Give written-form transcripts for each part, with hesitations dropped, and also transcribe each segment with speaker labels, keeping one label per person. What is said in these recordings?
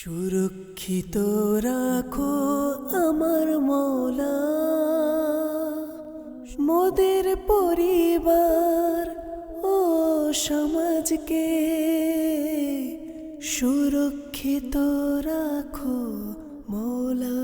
Speaker 1: সুরক্ষিত রাখো আমার মৌলা, মোদের পরিবার ও সমাজকে সুরক্ষিত রাখো মৌলা।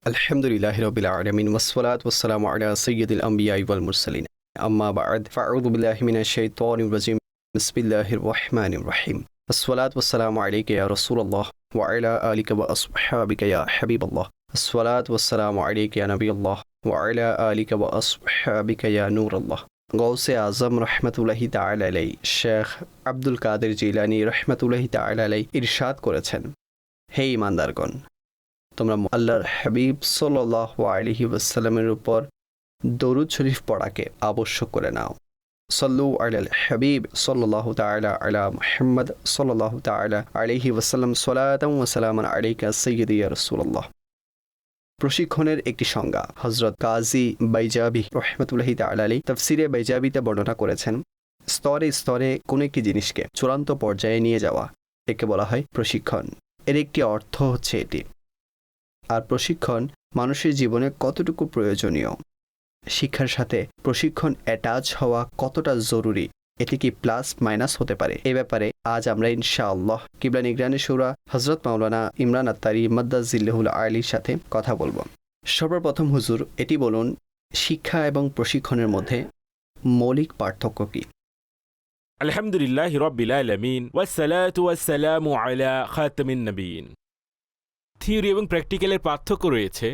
Speaker 2: আলহামদুলিল্লাহি রাব্বিল আলামিন ওয়াসসালাতু ওয়াসসালামু আলা সাইয়্যিদিল আমবিয়াই ওয়াল মুরসালিন। আম্মা বা'দ, ফাআউযু বিল্লাহি মিনাশ শাইতানির রাজিম। বিসমিল্লাহির রহমানির রহিম। আসসালাতু ওয়াসসালামু আলাইকা ইয়া রাসূলুল্লাহ ওয়া আলা আলিকা ওয়া আসহাবিকা ইয়া হাবিবাল্লাহ। আসসালাতু ওয়াসসালামু আলাইকা ইয়া নবিয়াল্লাহ ওয়া আলা আলিকা ওয়া আসহাবিকা ইয়া নূরাল্লাহ। গৌসে আজম রহমাতুল্লাহি তাআলা আলাইহি শেখ আব্দুল কাদের জিলানী রহমাতুল্লাহি তাআলা আলাইহি ইরশাদ করেছেন, হে ঈমানদারগণ, তোমরা আল্লাহর হাবিব সাল্লাল্লাহু আলাইহি ওয়াসাল্লামের উপর দরুদ শরীফ পড়াকে আবশ্যক করে নাও। সাল্লু আলাল হাবিব সাল্লাল্লাহু তাআলা আলা মুহাম্মদ সাল্লাল্লাহু তাআলা আলাইহি ওয়াসাল্লাম সালাতাম ওয়া সালামান আলাইকা সাইয়্যিদি ইয়া রাসূলুল্লাহ। প্রশিক্ষণের একটি সংজ্ঞা হযরত কাজী বাইজাবি রাহমাতুল্লাহি তাআলা আলাইহি তাফসিরে বাইজাবিতে বর্ণনা করেছেন, স্তরে স্তরে কোনো একটি জিনিসকে চূড়ান্ত পর্যায়ে নিয়ে যাওয়া, একে বলা হয় প্রশিক্ষণ। এর একটি অর্থ হচ্ছে এটি। আর প্রশিক্ষণ মানুষের জীবনে কতটুকু প্রয়োজনীয়, শিক্ষার সাথে প্রশিক্ষণ অ্যাটাচ হওয়া কতটা জরুরি, এটি কি প্লাস মাইনাস হতে পারে, এ ব্যাপারে আজ আমরা ইনশাআল্লাহ কিবলা নিগরানি শুরা হযরত মাওলানা ইমরান আত্তারি মাদ্দাজিল্লাহুল আলির সাথে কথা বলবো। সর্বপ্রথম হুজুর, এটি বলুন, শিক্ষা এবং প্রশিক্ষণের মধ্যে মৌলিক পার্থক্য কি?
Speaker 3: আলহামদুলিল্লাহি রাব্বিল আলামিন ওয়াসসালাতু ওয়াসসালামু আলা খাতামিন নবিয়্যিন। থিওরি এবং প্র্যাকটিক্যালের পার্থক্য রয়েছে।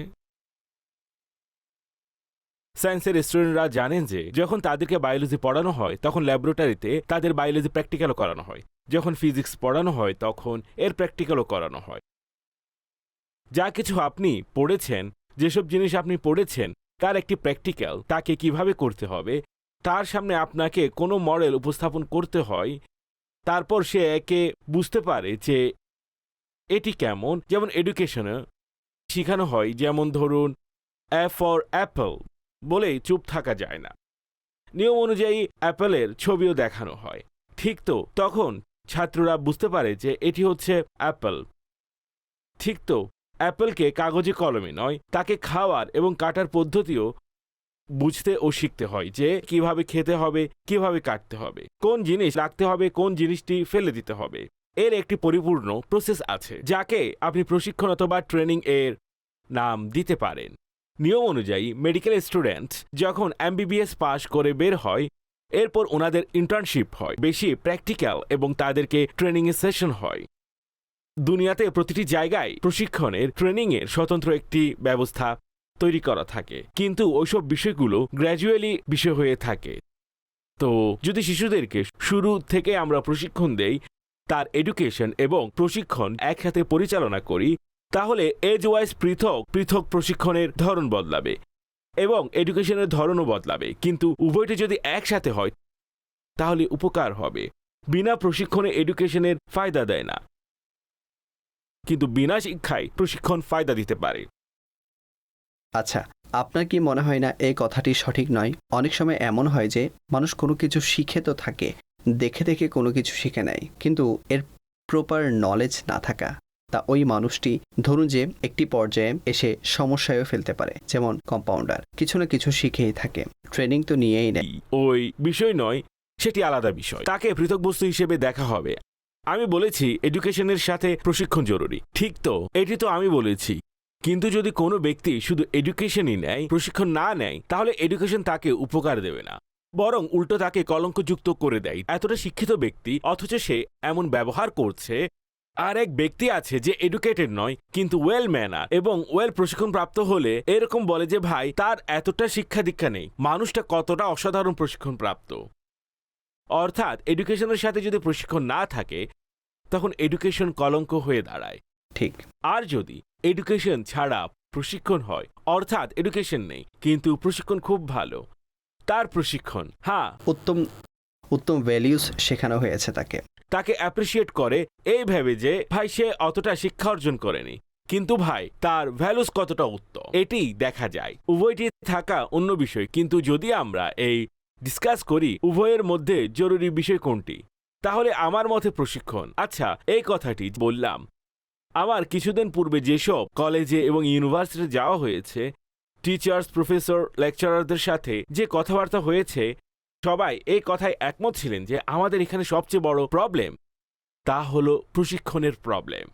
Speaker 3: সায়েন্সের স্টুডেন্টরা জানেন যে যখন তাদেরকে বায়োলজি পড়ানো হয় তখন ল্যাবরেটরিতে তাদের বায়োলজি প্র্যাকটিক্যালও করানো হয়, যখন ফিজিক্স পড়ানো হয় তখন এর প্র্যাকটিক্যালও করানো হয়। যা কিছু আপনি পড়েছেন, যেসব জিনিস আপনি পড়েছেন তার একটি প্র্যাকটিক্যাল, তাকে কিভাবে করতে হবে, তার সামনে আপনাকে কোনো মডেল উপস্থাপন করতে হয়, তারপর সে একে বুঝতে পারে যে এটি কেমন। যেমন এডুকেশনে শেখানো হয়, যেমন ধরুন এ ফর অ্যাপল বলেই চুপ থাকা যায় না, নিয়ম অনুযায়ী অ্যাপেলের ছবিও দেখানো হয়। ঠিক তো তখন ছাত্ররা বুঝতে পারে যে এটি হচ্ছে অ্যাপল। ঠিক তো অ্যাপেলকে কাগজে কলমে নয়, তাকে খাওয়ার এবং কাটার পদ্ধতিও বুঝতে ও শিখতে হয়, যে কিভাবে খেতে হবে, কিভাবে কাটতে হবে, কোন জিনিস রাখতে হবে, কোন জিনিসটি ফেলে দিতে হবে। এর একটি পরিপূর্ণ প্রসেস আছে, যাকে আপনি প্রশিক্ষণ অথবা ট্রেনিং এর নাম দিতে পারেন। নিয়ম অনুযায়ী মেডিকেল স্টুডেন্ট যখন এমবিবিএস পাশ করে বের হয়, এরপর ওনাদের ইন্টার্নশিপ হয়, বেশি প্র্যাকটিক্যাল এবং তাদেরকে ট্রেনিংয়ের সেশন হয়। দুনিয়াতে প্রতিটি জায়গায় প্রশিক্ষণের ট্রেনিংয়ের স্বতন্ত্র একটি ব্যবস্থা তৈরি করা থাকে, কিন্তু ওইসব বিষয়গুলো গ্র্যাজুয়ালি বিষয় হয়ে থাকে। তো যদি শিশুদেরকে শুরু থেকে আমরা প্রশিক্ষণ দেই, তার এডুকেশন এবং প্রশিক্ষণ একসাথে পরিচালনা করি, তাহলে এজ ওয়াইজ পৃথক পৃথক প্রশিক্ষণের ধরন বদলাবে এবং এডুকেশনের ধরনও বদলাবে। কিন্তু উভয়টি যদি একসাথে হয় তাহলে উপকার হবে। বিনা প্রশিক্ষণে এডুকেশনের ফায়দা দেয় না, কিন্তু বিনা শিক্ষায় প্রশিক্ষণ ফায়দা দিতে পারে।
Speaker 2: আচ্ছা, আপনার কি মনে হয় না এই কথাটি সঠিক নয়? অনেক সময় এমন হয় যে মানুষ কোনো কিছু শিখে তো থাকে, দেখে দেখে কোনো কিছু শিখে নেয়, কিন্তু এর প্রপার নলেজ না থাকা, তা ওই মানুষটি ধরুন যে একটি পর্যায়ে এসে সমস্যায়ও ফেলতে পারে। যেমন কম্পাউন্ডার কিছু না কিছু শিখেই থাকে, ট্রেনিং তো নিয়েই নেয়।
Speaker 3: ওই বিষয় নয়, সেটি আলাদা বিষয়, তাকে পৃথক বস্তু হিসেবে দেখা হবে। আমি বলেছি এডুকেশনের সাথে প্রশিক্ষণ জরুরি, ঠিক তো, এটি তো আমি বলেছি। কিন্তু যদি কোনো ব্যক্তি শুধু এডুকেশনই নেয়, প্রশিক্ষণ না নেয়, তাহলে এডুকেশন তাকে উপকার দেবে না, বরং উল্টো তাকে কলঙ্কযুক্ত করে দেয়। এতটা শিক্ষিত ব্যক্তি অথচ সে এমন ব্যবহার করছে। আর এক ব্যক্তি আছে যে এডুকেটেড নয় কিন্তু ওয়েল ম্যানার এবং ওয়েল প্রশিক্ষণ প্রাপ্ত হলে এরকম বলে যে ভাই তার এতটা শিক্ষা দীক্ষা নেই, মানুষটা কতটা অসাধারণ প্রশিক্ষণ প্রাপ্ত। অর্থাৎ এডুকেশনের সাথে যদি প্রশিক্ষণ না থাকে তখন এডুকেশন কলঙ্ক হয়ে দাঁড়ায়।
Speaker 2: ঠিক।
Speaker 3: আর যদি এডুকেশন ছাড়া প্রশিক্ষণ হয়, অর্থাৎ এডুকেশন নেই কিন্তু প্রশিক্ষণ খুব ভালো, তার প্রশিক্ষণ
Speaker 2: উত্তম উত্তম ভ্যালিউস শেখানো হয়েছে,
Speaker 3: তাকে অ্যাপ্রিসিয়েট করে এই ভেবে যে ভাই সে অতটা শিক্ষা অর্জন করেনি, কিন্তু ভাই তার ভ্যালুস কতটা উত্তম এটি দেখা যায়। উভয়টি থাকা অন্য বিষয়, কিন্তু যদি আমরা এই ডিসকাস করি উভয়ের মধ্যে জরুরি বিষয় কোনটি, তাহলে আমার মতে প্রশিক্ষণ, আচ্ছা এই কথাটি বললাম, আমার কিছুদিন পূর্বে যেসব কলেজে এবং ইউনিভার্সিটিতে যাওয়া হয়েছে, টিচার্স, প্রফেসর, লেকচারারদের সাথে যে কথাবার্তা হয়েছে, সবাই এই কথায় একমত ছিলেন যে আমাদের এখানে সবচেয়ে বড় প্রবলেম তা হলো প্রশিক্ষণের প্রবলেম।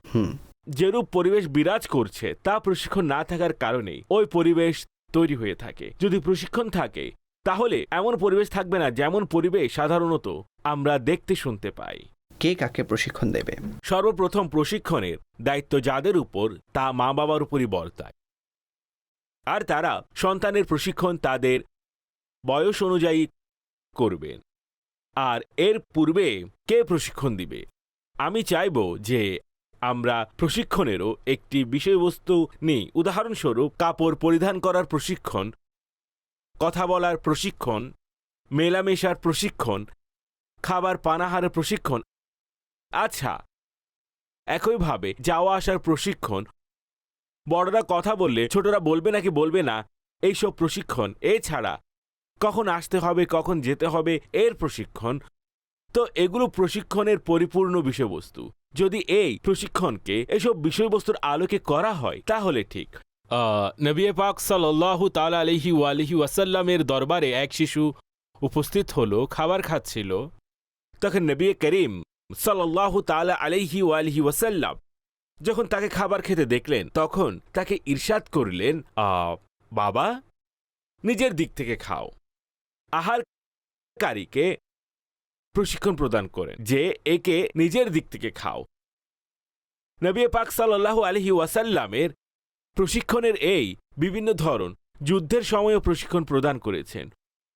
Speaker 3: যেরূপ পরিবেশ বিরাজ করছে তা প্রশিক্ষণ না থাকার কারণেই ওই পরিবেশ তৈরি হয়ে থাকে। যদি প্রশিক্ষণ থাকে তাহলে এমন পরিবেশ থাকবে না যেমন পরিবেশ সাধারণত আমরা দেখতে শুনতে পাই।
Speaker 2: কে কাকে প্রশিক্ষণ দেবে?
Speaker 3: সর্বপ্রথম প্রশিক্ষণের দায়িত্ব যাদের উপর তা মা বাবার উপরই বর্তায়, আর তারা সন্তানের প্রশিক্ষণ তাদের বয়স অনুযায়ী করবেন। আর এর পূর্বে কে প্রশিক্ষণ দিবে? আমি চাইব যে আমরা প্রশিক্ষণেরও একটি বিষয়বস্তু নিই। উদাহরণস্বরূপ কাপড় পরিধান করার প্রশিক্ষণ, কথা বলার প্রশিক্ষণ, মেলামেশার প্রশিক্ষণ, খাবার পানাহারের প্রশিক্ষণ। আচ্ছা, একইভাবে যাওয়া আসার প্রশিক্ষণ, বড়রা কথা বললে ছোটরা বলবে নাকি বলবে না, এইসব প্রশিক্ষণ। এছাড়া কখন আসতে হবে, কখন যেতে হবে, এর প্রশিক্ষণ। তো এগুলো প্রশিক্ষণের পরিপূর্ণ বিষয়বস্তু। যদি এই প্রশিক্ষণকে এসব বিষয়বস্তুর আলোকে করা হয় তাহলে ঠিক। নবী পাক সাল্লাল্লাহু তাআলা আলাইহি ওয়ালিহি ওয়াসাল্লামের দরবারে এক শিশু উপস্থিত হলো, খাবার খাচ্ছিল। তখন নবী করিম সাল্লাল্লাহু তাআলা আলাইহি ওয়ালিহি ওয়াসাল্লাম যখন তাকে খাবার খেতে দেখলেন, তখন তাকে ইরশাদ করলেন, বাবা, নিজের দিক থেকে খাও। আহারকারীকে প্রশিক্ষণ প্রদান করেন যে একে নিজের দিক থেকে খাও। নবী পাক সাল্লাল্লাহু আলাইহি ওয়াসাল্লামের প্রশিক্ষণের এই বিভিন্ন ধরন, যুদ্ধের সময়ও প্রশিক্ষণ প্রদান করেছেন,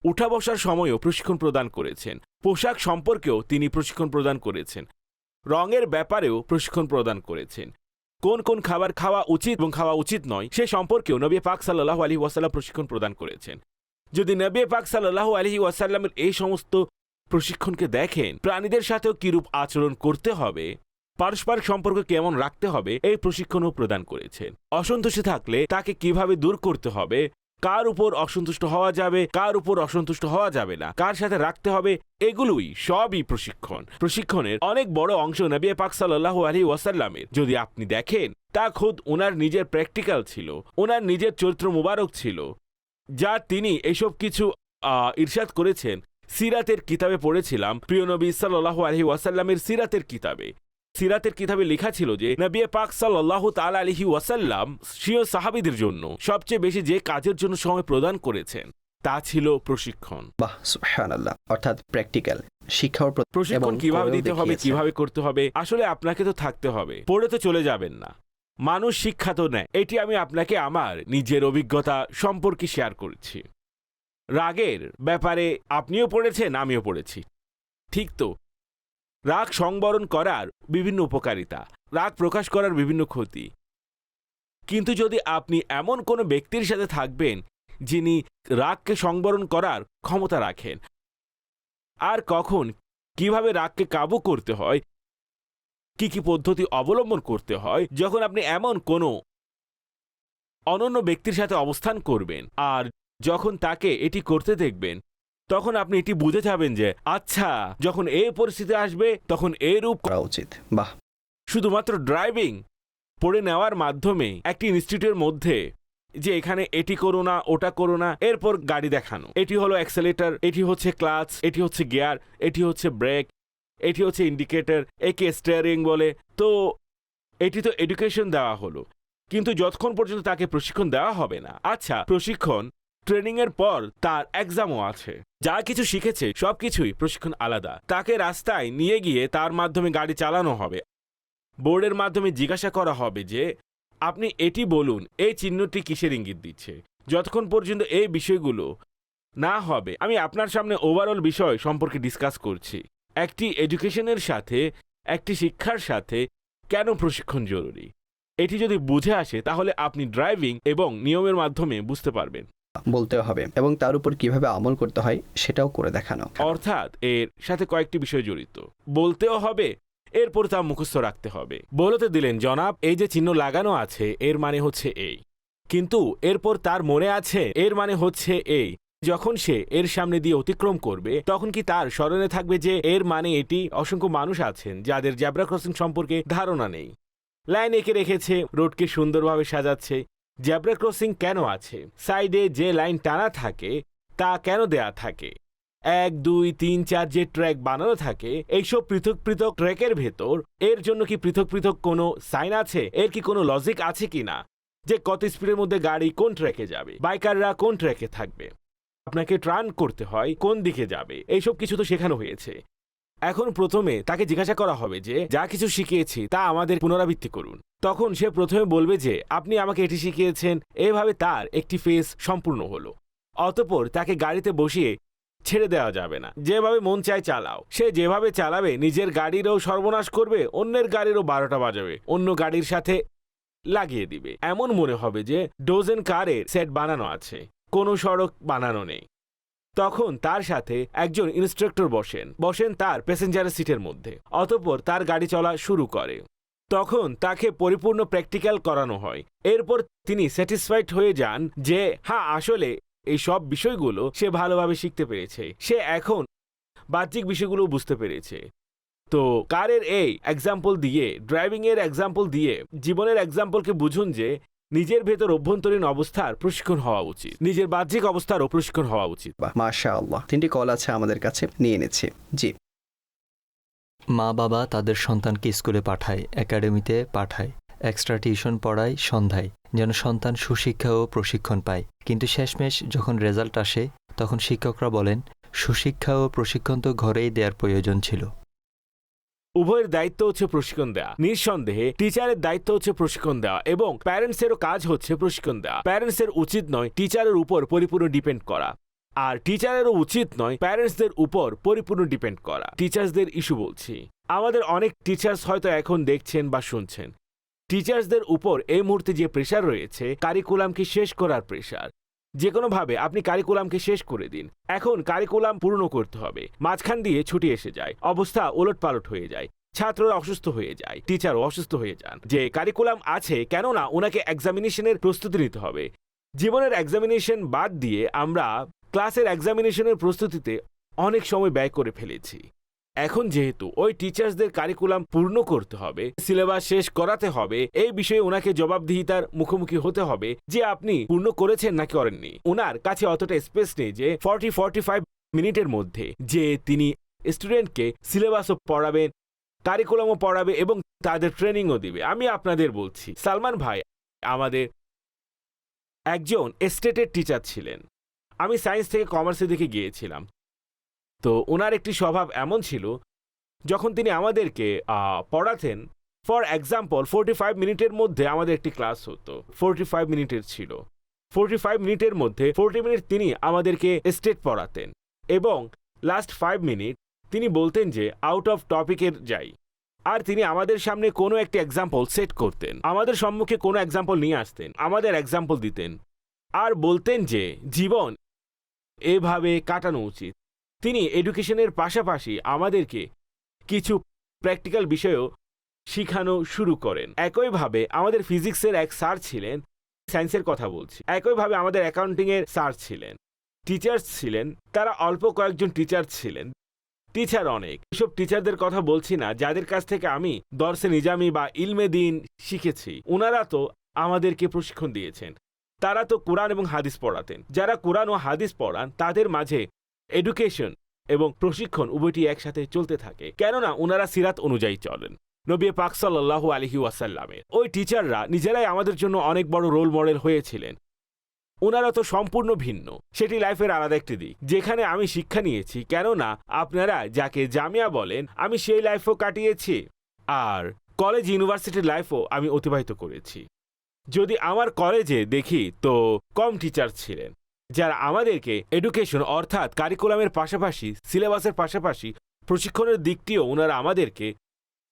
Speaker 3: উঠা বসার সময়ও প্রশিক্ষণ প্রদান করেছেন, পোশাক সম্পর্কেও তিনি প্রশিক্ষণ প্রদান করেছেন, রঙের ব্যাপারেও প্রশিক্ষণ প্রদান করেছেন, কোন কোন খাবার খাওয়া উচিত এবং খাওয়া উচিত নয় সে সম্পর্কেও নবী পাক সাল্লাল্লাহু আলাইহি ওয়াসাল্লাম প্রশিক্ষণ প্রদান করেছেন। যদি নবী পাক সাল্লাল্লাহু আলাইহি ওয়াসাল্লামের এই সমস্ত প্রশিক্ষণকে দেখেন, প্রাণীদের সাথেও কিরূপ আচরণ করতে হবে, পারস্পরিক সম্পর্ক কেমন রাখতে হবে, এই প্রশিক্ষণও প্রদান করেছেন। অসন্তুষ্টি থাকলে তাকে কিভাবে দূর করতে হবে, কার উপর অসন্তুষ্ট হওয়া যাবে, কার উপর অসন্তুষ্ট হওয়া যাবে না, কার সাথে রাখতে হবে, এগুলোই সবই প্রশিক্ষণ। প্রশিক্ষণের অনেক বড় অংশ নবী পাক সাল্লাল্লাহু আলাইহি ওয়াসাল্লামের যদি আপনি দেখেন, তা খোদ ওনার নিজের প্র্যাকটিক্যাল ছিল, ওনার নিজের চরিত্র মুবারক ছিল, যা তিনি এসব কিছু ইরশাদ করেছেন। সিরাতের কিতাবে পড়েছিলাম, প্রিয় নবী সাল্লাল্লাহু আলাইহি ওয়াসাল্লামের সিরাতের কিতাবে লেখা ছিল যে নবী পাক সাল্লাল্লাহু তাআলা আলাইহি ওয়াসাল্লাম স্বীয় সাহাবীদের জন্য সবচেয়ে বেশি যে কাজের জন্য সময় প্রদান করেছেন তা ছিল প্রশিক্ষণ।
Speaker 2: বাহ, সুবহানাল্লাহ। অর্থাৎ প্র্যাকটিক্যাল শিক্ষার
Speaker 3: প্রশিক্ষণ কিভাবে দিতে হবে, কিভাবে করতে হবে, আসলে আপনাকে তো থাকতে হবে, পড়ে তো চলে যাবেন না। মানুষ শিক্ষা তো নেয়। এটি আমি আপনাকে আমার নিজের অভিজ্ঞতা সম্পর্কে শেয়ার করছি। রাগের ব্যাপারে আপনিও পড়েছেন, আমিও পড়েছি, ঠিক তো? রাগ সংবরণ করার বিভিন্ন উপকারিতা, রাগ প্রকাশ করার বিভিন্ন ক্ষতি। কিন্তু যদি আপনি এমন কোনো ব্যক্তির সাথে থাকবেন যিনি রাগকে সংবরণ করার ক্ষমতা রাখেন, আর কখন কিভাবে রাগকে কাবু করতে হয়, কি কি পদ্ধতি অবলম্বন করতে হয়, যখন আপনি এমন কোনো অনন্য ব্যক্তির সাথে অবস্থান করবেন আর যখন তাকে এটি করতে দেখবেন, তখন আপনি এটি বুঝে যাবেন যে আচ্ছা, যখন এই পরিস্থিতি আসবে তখন এরূপ
Speaker 2: করা উচিত। বাহ।
Speaker 3: শুধুমাত্র ড্রাইভিং পড়ে নেওয়ার মাধ্যমে একটি ইনস্টিটিউটের মধ্যে যে এখানে এটি করো না, ওটা করো না, এরপর গাড়ি দেখানো, এটি হলো অ্যাক্সেলেটর, এটি হচ্ছে ক্লাচ, এটি হচ্ছে গিয়ার, এটি হচ্ছে ব্রেক, এটি হচ্ছে ইন্ডিকেটর, একে স্টিয়ারিং বলে, তো এটি তো এডুকেশন দেওয়া হলো, কিন্তু যতক্ষণ পর্যন্ত তাকে প্রশিক্ষণ দেওয়া হবে না। আচ্ছা, প্রশিক্ষণ ট্রেনিং এর পর তার এক্সামও আছে। যা কিছু শিখেছে সবকিছুই প্রশিক্ষণ আলাদা। তাকে রাস্তায় নিয়ে গিয়ে তার মাধ্যমে গাড়ি চালানো হবে, বোর্ডের মাধ্যমে জিজ্ঞাসা করা হবে যে আপনি এটি বলুন, এই চিহ্নটি কিসের ইঙ্গিত দিচ্ছে। যতক্ষণ পর্যন্ত এই বিষয়গুলো না হবে, আমি আপনার সামনে ওভারঅল বিষয় সম্পর্কে ডিসকাস করছি। একটি এডুকেশনের সাথে, একটি শিক্ষার সাথে কেন প্রশিক্ষণ জরুরি, এটি যদি বুঝে আসে তাহলে আপনি ড্রাইভিং এবং নিয়মের মাধ্যমে বুঝতে পারবেন।
Speaker 2: বলতে হবে এবং তার উপর কিভাবে আমল করতে হয় সেটাও করে দেখানো।
Speaker 3: অর্থাৎ এর সাথে কয়েকটি বিষয় জড়িত, বলতেও হবে, এরপর তা মুখস্থ রাখতে হবে। বলতে দিলেন, জনাব, এই যে চিহ্ন লাগানো আছে এর মানে হচ্ছে এই, কিন্তু এরপর তার মনে আছে এর মানে হচ্ছে এই, যখন সে এর সামনে দিয়ে অতিক্রম করবে তখন কি তার স্মরণে থাকবে যে এর মানে এটি অসংখ্য মানুষ আছেন যাদের জেব্রা ক্রসিং সম্পর্কে ধারণা নেই। লাইন এঁকে রেখেছে, রোডকে সুন্দরভাবে সাজাচ্ছে। জেব্রা ক্রসিং কেন আছে? সাইডে যে লাইন টানা থাকে তা কেন দেয়া থাকে? 1, 2, 3, 4 যে ট্র্যাক বানানো থাকে, এইসব পৃথক পৃথক ট্র্যাকের ভেতর এর জন্য কি পৃথক পৃথক কোনো সাইন আছে? এর কি কোনো লজিক আছে কিনা যে কত স্পিডের মধ্যে গাড়ি কোন ট্র্যাকে যাবে, বাইকাররা কোন ট্র্যাকে থাকবে, আপনাকে টার্ন করতে হয় কোন দিকে যাবে, এইসব কিছু তো শেখানো হয়েছে। এখন প্রথমে তাকে জিজ্ঞাসা করা হবে যে যা কিছু শিখিয়েছি তা আমাদের পুনরাবৃত্তি করুন। তখন সে প্রথমে বলবে যে আপনি আমাকে এটি শিখিয়েছেন। এভাবে তার একটি ফেজ সম্পূর্ণ হলো। অতঃপর তাকে গাড়িতে বসিয়ে ছেড়ে দেওয়া যাবে না, যেভাবে মন চায় চালাও। সে যেভাবে চালাবে নিজের গাড়িরও সর্বনাশ করবে, অন্যের গাড়িরও 12টা বাজাবে, অন্য গাড়ির সাথে লাগিয়ে দিবে। এমন মনে হবে যে ডোজেন কারের সেট বানানো আছে, কোনো সড়ক বানানো নেই। তখন তার সাথে একজন ইন্সট্রাক্টর বসেন তার প্যাসেঞ্জারের সিটের মধ্যে। অতঃপর তার গাড়ি চলা শুরু করে। তখন তাকে পরিপূর্ণ প্র্যাকটিক্যাল করানো হয়। এরপর তিনি স্যাটিসফাইড হয়ে যান যে হ্যাঁ, আসলে এই সব বিষয়গুলো সে ভালোভাবে শিখতে পেরেছে। সে এখন বাহ্যিক বিষয়গুলো বুঝতে পেরেছে। তো কারের এই এক্সাম্পল দিয়ে, ড্রাইভিং এর এক্সাম্পল দিয়ে জীবনের এক্সাম্পলকে বুঝুন যে নিজের ভেতর অভ্যন্তরীণ অবস্থার প্রশিক্ষণ হওয়া উচিত, নিজের বাহ্যিক অবস্থারও প্রশিক্ষণ হওয়া উচিত।
Speaker 2: মাশাআল্লাহ, 3টি কল আছে আমাদের কাছে, নিয়ে এনেছি। জি,
Speaker 4: মা বাবা তাদের সন্তানকে স্কুলে পাঠায়, একাডেমিতে পাঠায়, এক্সট্রা টিউশন পড়ায় সন্ধ্যায়, যেন সন্তান সুশিক্ষা ও প্রশিক্ষণ পায়। কিন্তু শেষমেশ যখন রেজাল্ট আসে তখন শিক্ষকরা বলেন সুশিক্ষা ও প্রশিক্ষণ তো ঘরেই দেওয়ার প্রয়োজন ছিল।
Speaker 3: উভয়ের দায়িত্ব হচ্ছে প্রশিক্ষণ দেওয়া। নিঃসন্দেহে টিচারের দায়িত্ব হচ্ছে প্রশিক্ষণ দেওয়া এবং প্যারেন্টসেরও কাজ হচ্ছে প্রশিক্ষণ দেওয়া। প্যারেন্টসের উচিত নয় টিচারের উপর পরিপূর্ণ ডিপেন্ড করা, আর টিচারেরও উচিত নয় প্যারেন্টসদের উপর পরিপূর্ণ ডিপেন্ড করা। টিচার্সদের ইস্যু বলছি। আমাদের অনেক টিচার্স হয়তো এখন দেখছেন বা শুনছেন। টিচার্সদের উপর এই মুহূর্তে যে প্রেশার রয়েছে, কারিকুলামকে শেষ করার প্রেশার। যে কোনোভাবে আপনি কারিকুলামকে শেষ করে দিন। এখন কারিকুলাম পূর্ণ করতে হবে, মাঝখান দিয়ে ছুটি এসে যায়, অবস্থা ওলটপালট হয়ে যায়, ছাত্ররা অসুস্থ হয়ে যায়, টিচারও অসুস্থ হয়ে যান। যে কারিকুলাম আছে, কেননা ওনাকে এক্সামিনেশনের প্রস্তুতি নিতে হবে। জীবনের এক্সামিনেশন বাদ দিয়ে আমরা ক্লাসের এক্সামিনেশনের প্রস্তুতিতে অনেক সময় ব্যয় করে ফেলেছি। এখন যেহেতু ওই টিচার্সদের কারিকুলাম পূর্ণ করতে হবে, সিলেবাস শেষ করাতে হবে, এই বিষয়ে ওনাকে জবাবদিহিতার মুখোমুখি হতে হবে যে আপনি পূর্ণ করেছেন নাকি করেননি। ওনার কাছে অতটা স্পেস নেই যে 40-45 মিনিটের মধ্যে যে তিনি স্টুডেন্টকে সিলেবাসও পড়াবেন, কারিকুলামও পড়াবে এবং তাদের ট্রেনিংও দিবে। আমি আপনাদের বলছি, সালমান ভাই আমাদের একজন স্টেটের টিচার ছিলেন। আমি সায়েন্স থেকে কমার্সের দিকে গিয়েছিলাম। তো ওনার একটি স্বভাব এমন ছিল, যখন তিনি আমাদেরকে পড়াতেন, ফর এক্সাম্পল 45 মিনিটের মধ্যে আমাদের একটি ক্লাস হতো, 45 মিনিটের ছিল। 45 মিনিটের মধ্যে 40 মিনিট তিনি আমাদেরকে স্টেট পড়াতেন এবং লাস্ট 5 মিনিট তিনি বলতেন যে আউট অফ টপিকের যাই। আর তিনি আমাদের সামনে কোনো একটি এক্সাম্পল সেট করতেন, আমাদের সম্মুখে কোনো এক্সাম্পল নিয়ে আসতেন, আমাদের এক্সাম্পল দিতেন আর বলতেন যে জীবন এভাবে কাটানো উচিত। তিনি এডুকেশনের পাশাপাশি আমাদেরকে কিছু প্র্যাকটিক্যাল বিষয়ও শেখানো শুরু করেন। একইভাবে আমাদের ফিজিক্সের এক স্যার ছিলেন, সায়েন্সের কথা বলছি। একইভাবে আমাদের অ্যাকাউন্টিংয়ের স্যার ছিলেন। টিচার্স ছিলেন, তারা অল্প কয়েকজন টিচার ছিলেন, টিচার অনেক। এসব টিচারদের কথা বলছি না যাদের কাছ থেকে আমি দর্সে নিজামি বা ইলমে দিন শিখেছি। ওনারা তো আমাদেরকে প্রশিক্ষণ দিয়েছেন। তারা তো কোরআন এবং হাদিস পড়াতেন। যারা কোরআন ও হাদিস পড়ান তাদের মাঝে এডুকেশন এবং প্রশিক্ষণ উভয়টি একসাথে চলতে থাকে, কেননা ওনারা সিরাত অনুযায়ী চলেন, নবী পাক সাল্লাল্লাহু আলাইহি ওয়াসাল্লামের। ওই টিচাররা নিজেরাই আমাদের জন্য অনেক বড় রোল মডেল হয়েছিলেন। ওনারা তো সম্পূর্ণ ভিন্ন, সেটি লাইফের আলাদা একটি দিক যেখানে আমি শিক্ষা নিয়েছি। কেননা আপনারা যাকে জামিয়া বলেন, আমি সেই লাইফও কাটিয়েছি আর কলেজ ইউনিভার্সিটির লাইফও আমি অতিবাহিত করেছি। যদি আমার কলেজে দেখি তো কম টিচার ছিলেন যারা আমাদেরকে এডুকেশন অর্থাৎ কারিকুলামের পাশাপাশি, সিলেবাসের পাশাপাশি প্রশিক্ষণের দিকটিও ওনারা আমাদেরকে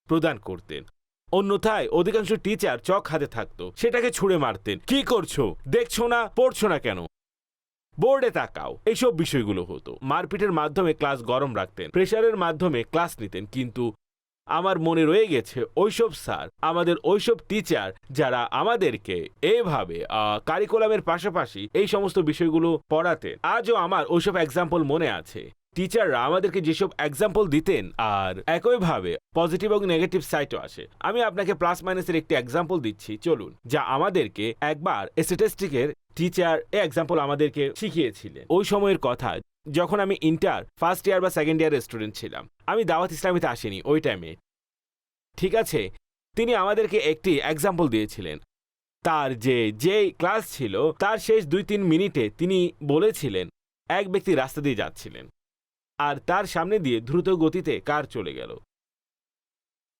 Speaker 3: প্রদান করতেন। অন্যথায় অধিকাংশ টিচার চক হাতে থাকতো, সেটাকে ছুঁড়ে মারতেন। কি করছো, দেখছো না, পড়ছো না কেন, বোর্ডে তাকাও, এইসব বিষয়গুলো হতো। মারপিটের মাধ্যমে ক্লাস গরম রাখতেন, প্রেশারের মাধ্যমে ক্লাস নিতেন। কিন্তু আমার মনে রয়ে গেছে ওইসব স্যার, আমাদের ওইসব টিচার যারা আমাদেরকে এইভাবে কারিকুলামের পাশাপাশি এই সমস্ত বিষয়গুলো পড়াতেন। আজও আমার ওইসব এক্সাম্পল মনে আছে। টিচাররা আমাদেরকে যেসব এক্সাম্পল দিতেন, আর একইভাবে পজিটিভ এবং নেগেটিভ সাইডও আসে। আমি আপনাকে প্লাস মাইনাসের একটি এক্সাম্পল দিচ্ছি, চলুন, যা আমাদেরকে একবার স্ট্যাটিস্টিকের টিচার এই এক্সাম্পল আমাদেরকে শিখিয়েছিলেন। ওই সময়ের কথা যখন আমি ইন্টার ফার্স্ট ইয়ার বা সেকেন্ড ইয়ারের স্টুডেন্ট ছিলাম। আমি দাওয়াত ইসলামীতে আসিনি ওই টাইমে, ঠিক আছে। তিনি আমাদেরকে একটি এক্সাম্পল দিয়েছিলেন। তার যে ক্লাস ছিল তার শেষ 2-3 মিনিটে তিনি বলেছিলেন এক ব্যক্তি রাস্তা দিয়ে যাচ্ছিলেন, আর তার সামনে দিয়ে দ্রুত গতিতে কার চলে গেল।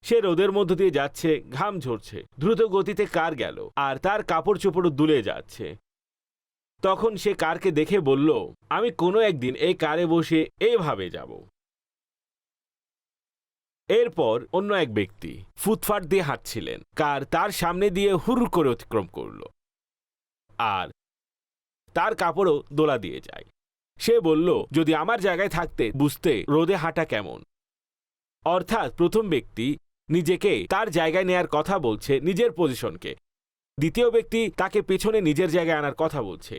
Speaker 3: সে রোদের মধ্য দিয়ে যাচ্ছে, ঘাম ঝরছে, দ্রুত গতিতে কার গেল, আর তার কাপড় চোপড় দুলে যাচ্ছে। তখন সে কারকে দেখে বলল, আমি কোনো একদিন এই কারে বসে এইভাবে যাব। এরপর অন্য এক ব্যক্তি ফুটপাত দিয়ে হাঁটছিলেন, কার তার সামনে দিয়ে হুর করে অতিক্রম করল, আর তার কাপড়ও দোলা দিয়ে যায়। সে বলল, যদি আমার জায়গায় থাকতে বুঝতে রোদে হাঁটা কেমন। অর্থাৎ প্রথম ব্যক্তি নিজেকে তার জায়গায় নেয়ার কথা বলছে, নিজের পজিশনকে। দ্বিতীয় ব্যক্তি তাকে পেছনে নিজের জায়গায় আনার কথা বলছে।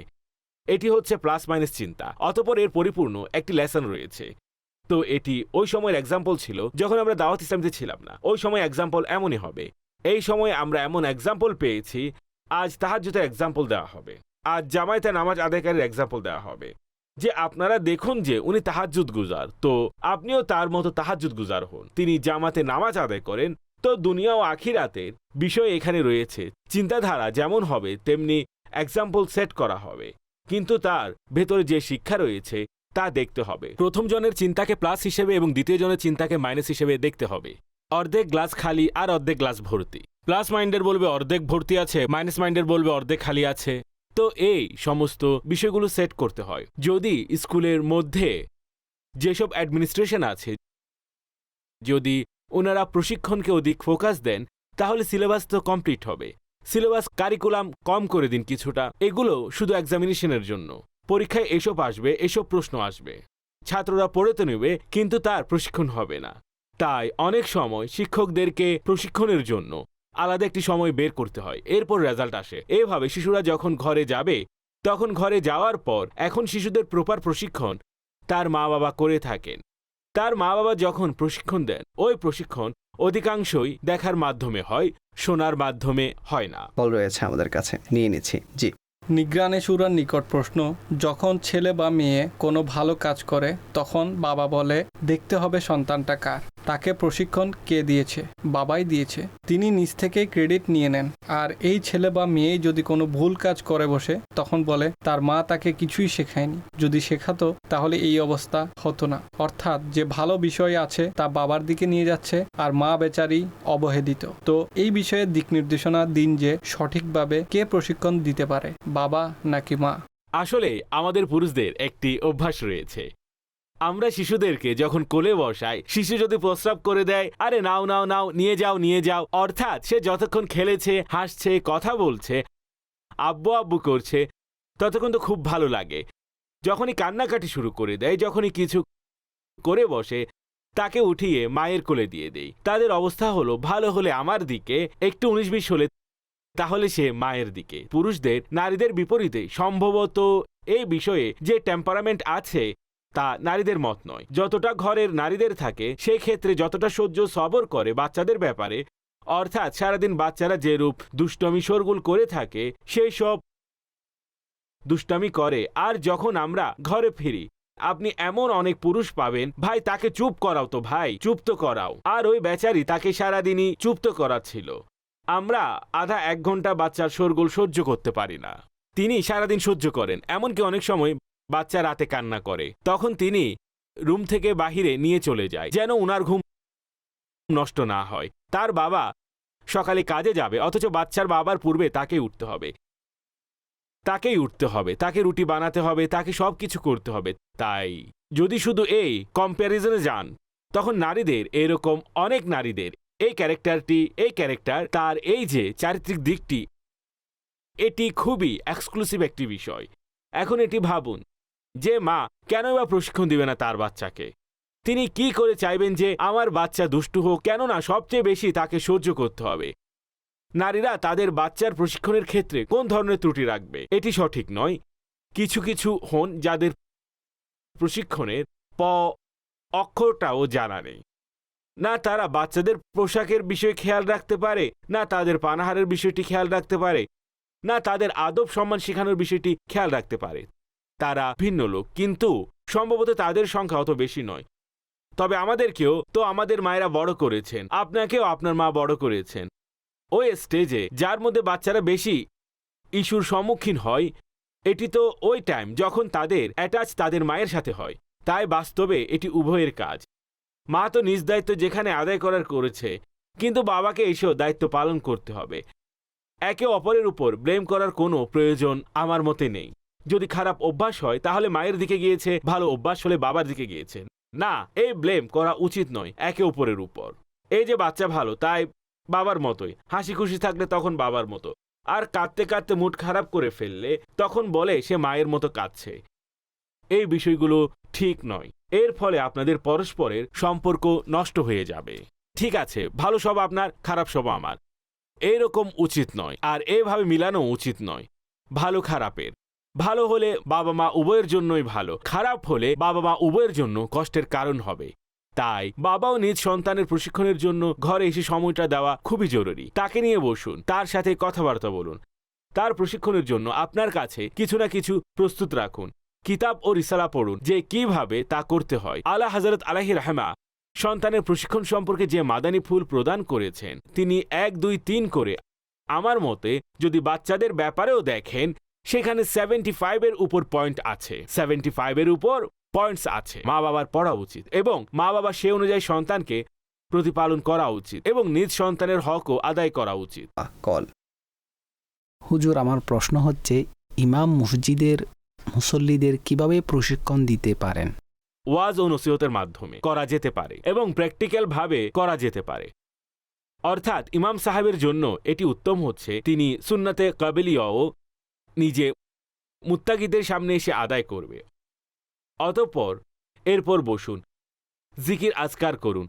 Speaker 3: এটি হচ্ছে প্লাস মাইনাস চিন্তা। অতঃপর এর পরিপূর্ণ একটি লেসন রয়েছে। তো এটি ওই সময়ের এক্সাম্পল ছিল যখন আমরা দাওয়াত ইসলামীতে ছিলাম না। ওই সময় এক্সাম্পল এমনই হবে। এই সময় আমরা এমন এক্সাম্পল পেয়েছি, আজ তাহাজ্জুদের এক্সাম্পল দেওয়া হবে, আজ জামায়াতে নামাজ আদায়কারীর এক্সাম্পল দেওয়া হবে। যে আপনারা দেখুন যে উনি তাহাজ্জুদ গুজার, তো আপনিও তার মতো তাহাজ্জুদ গুজার হন। তিনি জামাতে নামাজ আদায় করেন। তো দুনিয়া ও আখিরাতের বিষয় এখানে রয়েছে। চিন্তাধারা যেমন হবে তেমনি এক্সাম্পল সেট করা হবে, কিন্তু তার ভেতরে যে শিক্ষা রয়েছে তা দেখতে হবে। প্রথম জনের চিন্তাকে প্লাস হিসেবে এবং দ্বিতীয় জনের চিন্তাকে মাইনাস হিসেবে দেখতে হবে। অর্ধেক গ্লাস খালি আর অর্ধেক গ্লাস ভর্তি। প্লাস মাইন্ডের বলবে অর্ধেক ভর্তি আছে, মাইনাস মাইন্ডের বলবে অর্ধেক খালি আছে। তো এই সমস্ত বিষয়গুলো সেট করতে হয়। যদি স্কুলের মধ্যে যেসব অ্যাডমিনিস্ট্রেশন আছে, যদি ওনারা প্রশিক্ষণকে অধিক ফোকাস দেন, তাহলে সিলেবাস তো কমপ্লিট হবে। সিলেবাস কারিকুলাম কম করে দিন কিছুটা। এগুলো শুধু এক্সামিনেশনের জন্য। পরীক্ষায় এসব আসবে, এসব প্রশ্ন আসবে, ছাত্ররা পড়ে তো নেবে, কিন্তু তার প্রশিক্ষণ হবে না। তাই অনেক সময় শিক্ষকদেরকে প্রশিক্ষণের জন্য আলাদা একটি সময় বের করতে হয়, এরপর রেজাল্ট আসে। এভাবে শিশুরা যখন ঘরে যাবে, তখন ঘরে যাওয়ার পর এখন শিশুদের প্রপার প্রশিক্ষণ তার মা বাবা করে থাকেন। তার মা বাবা যখন প্রশিক্ষণ দেন, ওই প্রশিক্ষণ অধিকাংশই দেখার মাধ্যমে হয়, শোনার মাধ্যমে হয় না।
Speaker 2: কল রয়েছে আমাদের কাছে, নিয়ে নিচ্ছি। জি,
Speaker 5: নিগ্রানে সুরার নিকট প্রশ্ন, যখন ছেলে বা মেয়ে কোনো ভালো কাজ করে তখন বাবা বলে দেখতে হবে সন্তানটা কার, তাকে প্রশিক্ষণ কে দিয়েছে, বাবাই দিয়েছে, তিনি নিজ থেকেই ক্রেডিট নিয়ে নেন। আর এই ছেলে বা মেয়ে যদি কোনো ভুল কাজ করে বসে তখন বলে তার মা তাকে কিছুই শেখায়নি, যদি শেখাতো তাহলে এই অবস্থা হতো না। অর্থাৎ যে ভালো বিষয় আছে তা বাবার দিকে নিয়ে যাচ্ছে আর মা বেচারি অবহেলিত। তো এই বিষয়ে দিক নির্দেশনা দিন যে সঠিকভাবে কে প্রশিক্ষণ দিতে পারে, বাবা নাকি মা।
Speaker 3: আসলে আমাদের পুরুষদের একটি অভ্যাস রয়েছে। আমরা শিশুদেরকে যখন কোলে বসাই, শিশু যদি প্রস্রাব করে দেয়, আরে নাও নাও নাও, নিয়ে যাও নিয়ে যাও। অর্থাৎ সে যতক্ষণ খেলেছে, হাসছে, কথা বলছে, আব্বু আব্বু করছে, ততক্ষণ তো খুব ভালো লাগে। যখনই কান্নাকাটি শুরু করে দেয়, যখনই কিছু করে বসে, তাকে উঠিয়ে মায়ের কোলে দিয়ে দেই। তাদের অবস্থা হলো ভালো হলে আমার দিকে, একটু 19-20 হলে তাহলে সে মায়ের দিকে। পুরুষদের নারীদের বিপরীতে সম্ভবত এই বিষয়ে যে টেম্পারামেন্ট আছে তা নারীদের মত নয়। যতটা ঘরের নারীদের থাকে, সেই ক্ষেত্রে যতটা সহ্য সবর করে বাচ্চাদের ব্যাপারে, অর্থাৎ সারাদিন বাচ্চারা যেরূপ দুষ্টমি শোরগোল করে থাকে সেই সব দুষ্টামি করে। আর যখন আমরা ঘরে ফিরি, আপনি এমন অনেক পুরুষ পাবেন, ভাই তাকে চুপ করাও তো, ভাই চুপ তো করাও। আর ওই বেচারি তাকে সারাদিনই চুপ তো করাচ্ছিল। আমরা আধা 1 ঘন্টা বাচ্চার শোরগোল সহ্য করতে পারি না, তিনি সারাদিন সহ্য করেন। এমনকি অনেক সময় বাচ্চা রাতে কান্না করে, তখন তিনি রুম থেকে বাহিরে নিয়ে চলে যায়, যেন উনার ঘুম নষ্ট না হয়। তার বাবা সকালে কাজে যাবে, অথচ বাচ্চার বাবার পূর্বে তাকেই উঠতে হবে, তাকে রুটি বানাতে হবে, তাকে সব কিছু করতে হবে। তাই যদি শুধু এই কম্প্যারিজনে যান, তখন নারীদের এরকম অনেক নারীদের এই ক্যারেক্টার তার এই যে চারিত্রিক দিকটি, এটি খুবই এক্সক্লুসিভ একটি বিষয়। এখন এটি ভাবুন যে মা কেন বা প্রশিক্ষণ দিবে না তার বাচ্চাকে। তিনি কি করে চাইবেন যে আমার বাচ্চা দুষ্টু হোক, কেননা সবচেয়ে বেশি তাকে সহ্য করতে হবে। নারীরা তাদের বাচ্চার প্রশিক্ষণের ক্ষেত্রে কোন ধরনের ত্রুটি রাখবে এটি সঠিক নয়। কিছু কিছু হন যাদের প্রশিক্ষণের অক্ষরটাও জানা নেই, না তারা বাচ্চাদের পোশাকের বিষয়ে খেয়াল রাখতে পারে, না তাদের পানাহারের বিষয়টি খেয়াল রাখতে পারে, না তাদের আদব সম্মান শেখানোর বিষয়টি খেয়াল রাখতে পারে। তারা ভিন্ন লোক, কিন্তু সম্ভবত তাদের সংখ্যা অত বেশি নয়। তবে আমাদেরকেও তো আমাদের মায়েরা বড় করেছেন, আপনাকেও আপনার মা বড় করেছেন। ওই স্টেজে যার মধ্যে বাচ্চারা বেশি ইস্যুর সম্মুখীন হয়, এটি তো ওই টাইম যখন তাদের অ্যাটাচ তাদের মায়ের সাথে হয়। তাই বাস্তবে এটি উভয়ের কাজ। মা তো নিজ দায়িত্ব যেখানে আদায় করার করেছে, কিন্তু বাবাকে এসেও দায়িত্ব পালন করতে হবে। একে অপরের উপর ব্লেম করার কোনো প্রয়োজন আমার মতে নেই। যদি খারাপ অভ্যাস হয় তাহলে মায়ের দিকে গিয়েছে, ভালো অভ্যাস হলে বাবার দিকে গিয়েছে। না, এই ব্লেম করা উচিত নয় একে অপরের উপর। এই যে বাচ্চা ভালো তাই বাবার মতোই, হাসি খুশি থাকলে তখন বাবার মতো, আর কাঁদতে কাঁদতে মুড খারাপ করে ফেললে তখন বলে সে মায়ের মতো কাঁদছে। এই বিষয়গুলো ঠিক নয়। এর ফলে আপনাদের পরস্পরের সম্পর্ক নষ্ট হয়ে যাবে। ঠিক আছে, ভালো সব আপনার, খারাপ সব আমার, এরকম উচিত নয়। আর এভাবে মিলানো উচিত নয় ভালো খারাপের। ভালো হলে বাবা মা উভয়ের জন্যই ভালো, খারাপ হলে বাবা মা উভয়ের জন্য কষ্টের কারণ হবে। তাই বাবাও নিজ সন্তানের প্রশিক্ষণের জন্য ঘরে এসে সময়টা দেওয়া খুবই জরুরি। তাকে নিয়ে বসুন, তার সাথে কথাবার্তা বলুন। তার প্রশিক্ষণের জন্য আপনার কাছে কিছু না কিছু প্রস্তুত রাখুন। কিতাব ও রিসালা পড়ুন যে কিভাবে তা করতে হয়। আলা হযরত আলাইহি রাহমা সন্তানের প্রশিক্ষণ সম্পর্কে যে মাদানী ফুল প্রদান করেছেন, তিনি 1, 2, 3 করে আমার মতে যদি বাচ্চাদের ব্যাপারেও দেখেন, সেখানে 75-এর উপর পয়েন্ট আছে। 75-এর উপর পয়েন্টস আছে। মা বাবার পড়া উচিত এবং মা বাবা সে অনুযায়ী সন্তানকে প্রতিপালন করা উচিত এবং নিজ সন্তানের হকও আদায় করা উচিত।
Speaker 2: কল।
Speaker 6: হুজুর, আমার প্রশ্ন হচ্ছে, ইমাম মসজিদের মুসল্লিদের কিভাবে প্রশিক্ষণ দিতে পারেন?
Speaker 3: ওয়াজ ও নসিহতের মাধ্যমে করা যেতে পারে এবং প্র্যাকটিক্যাল ভাবে করা যেতে পারে। অর্থাৎ ইমাম সাহেবের জন্য এটি উত্তম হচ্ছে তিনি সুন্নতে কাবলিয়াও নিজে মুত্তাকিদের সামনে এসে আদায় করবে। অতঃপর এরপর বসুন, জিকির আজকার করুন,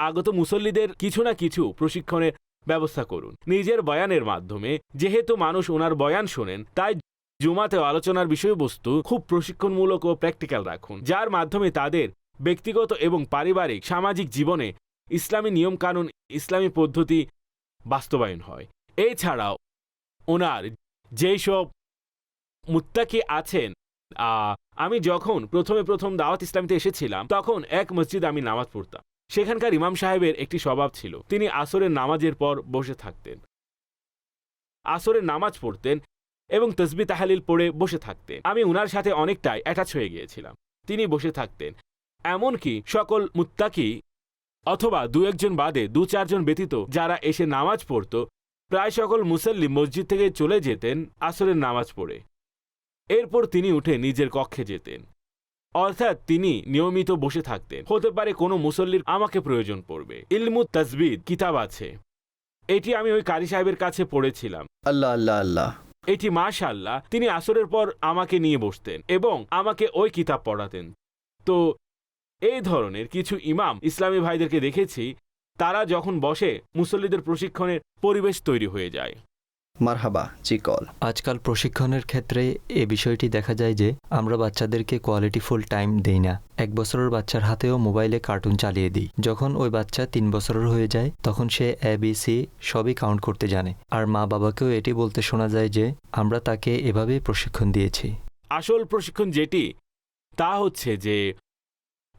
Speaker 3: আগত মুসল্লিদের কিছু না কিছু প্রশিক্ষণের ব্যবস্থা করুন নিজের বয়ানের মাধ্যমে। যেহেতু মানুষ ওনার বয়ান শোনেন, তাই জুমাতে আলোচনার বিষয়বস্তু খুব প্রশিক্ষণমূলক ও প্র্যাকটিক্যাল রাখুন, যার মাধ্যমে তাদের ব্যক্তিগত এবং পারিবারিক সামাজিক জীবনে ইসলামী নিয়মকানুন, ইসলামী পদ্ধতি বাস্তবায়ন হয়। এছাড়াও ওনার যেই সব মুত্তাকি আছেন, আমি যখন প্রথম দাওয়াত ইসলামীতে এসেছিলাম, তখন এক মসজিদে আমি নামাজ পড়তাম। সেখানকার ইমাম সাহেবের একটি স্বভাব ছিল, তিনি আসরের নামাজের পর বসে থাকতেন, আসরের নামাজ পড়তেন এবং তসবিহ তাহলিল পড়ে বসে থাকতেন। আমি উনার সাথে অনেকটাই অ্যাটাচ হয়ে গিয়েছিলাম। তিনি বসে থাকতেন, এমনকি সকল মুত্তাকি অথবা 2-1 জন বাদে 2-4 জন ব্যতীত যারা এসে নামাজ পড়ত, প্রায় সকল মুসল্লি মসজিদ থেকে চলে যেতেন আসরের নামাজ পড়ে। এরপর তিনি উঠে নিজের কক্ষে যেতেন, অর্থাৎ তিনি নিয়মিত বসে থাকতেন। হতে পারে কোনো মুসল্লির আমাকে প্রয়োজন পড়বে। ইলমুত তাসবিদ কিতাব আছে, এটি আমি ওই কারি সাহেবের কাছে পড়েছিলাম।
Speaker 2: আল্লাহ আল্লাহ আল্লাহ।
Speaker 3: এটি মাশাআল্লাহ, তিনি আসরের পর আমাকে নিয়ে বসতেন এবং আমাকে ওই কিতাব পড়াতেন। তো এই ধরনের কিছু ইমাম ইসলামী ভাইদেরকে দেখেছি, তারা যখন বসে মুসল্লিদের প্রশিক্ষণের পরিবেশ তৈরি হয়ে যায়।
Speaker 2: মারহাবা, জি কল।
Speaker 4: আজকাল প্রশিক্ষণের ক্ষেত্রে এ বিষয়টি দেখা যায় যে আমরা বাচ্চাদেরকে কোয়ালিটিফুল টাইম দেই না। 1 বছরের বাচ্চার হাতেও মোবাইলে কার্টুন চালিয়ে দিই। যখন ওই বাচ্চা 3 বছরের হয়ে যায়, তখন সে ABC সবই কাউন্ট করতে জানে। আর মা বাবাকেও এটি বলতে শোনা যায় যে আমরা তাকে এভাবেই প্রশিক্ষণ দিয়েছি।
Speaker 3: আসল প্রশিক্ষণ যেটি, তা হচ্ছে যে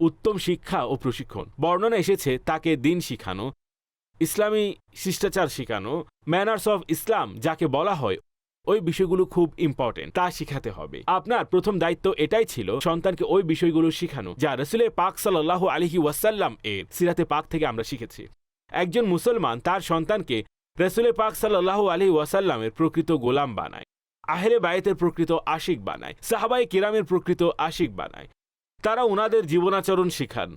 Speaker 3: উত্তম শিক্ষা ও প্রশিক্ষণ। বর্ণনা এসেছে তাকে দিন শিখানো, ইসলামী শিষ্টাচার শেখানো, ম্যানার্স অফ ইসলাম যাকে বলা হয়, ওই বিষয়গুলো খুব ইম্পর্টেন্ট, তা শিখাতে হবে। আপনার প্রথম দায়িত্ব এটাই ছিল সন্তানকে ওই বিষয়গুলো শিখানো যা রাসূল পাক সাল্লাল্লাহু আলাইহি ওয়াসাল্লাম এর সিরাতে পাক থেকে আমরা শিখেছি। একজন মুসলমান তার সন্তানকে রাসূল পাক সাল্লাল্লাহু আলাইহি ওয়াসাল্লামের প্রকৃত গোলাম বানায়, আহলে বায়তের প্রকৃত আশিক বানায়, সাহাবায়ে কিরামের প্রকৃত আশিক বানায়। তারা ওনাদের জীবনাচরণ শিখান।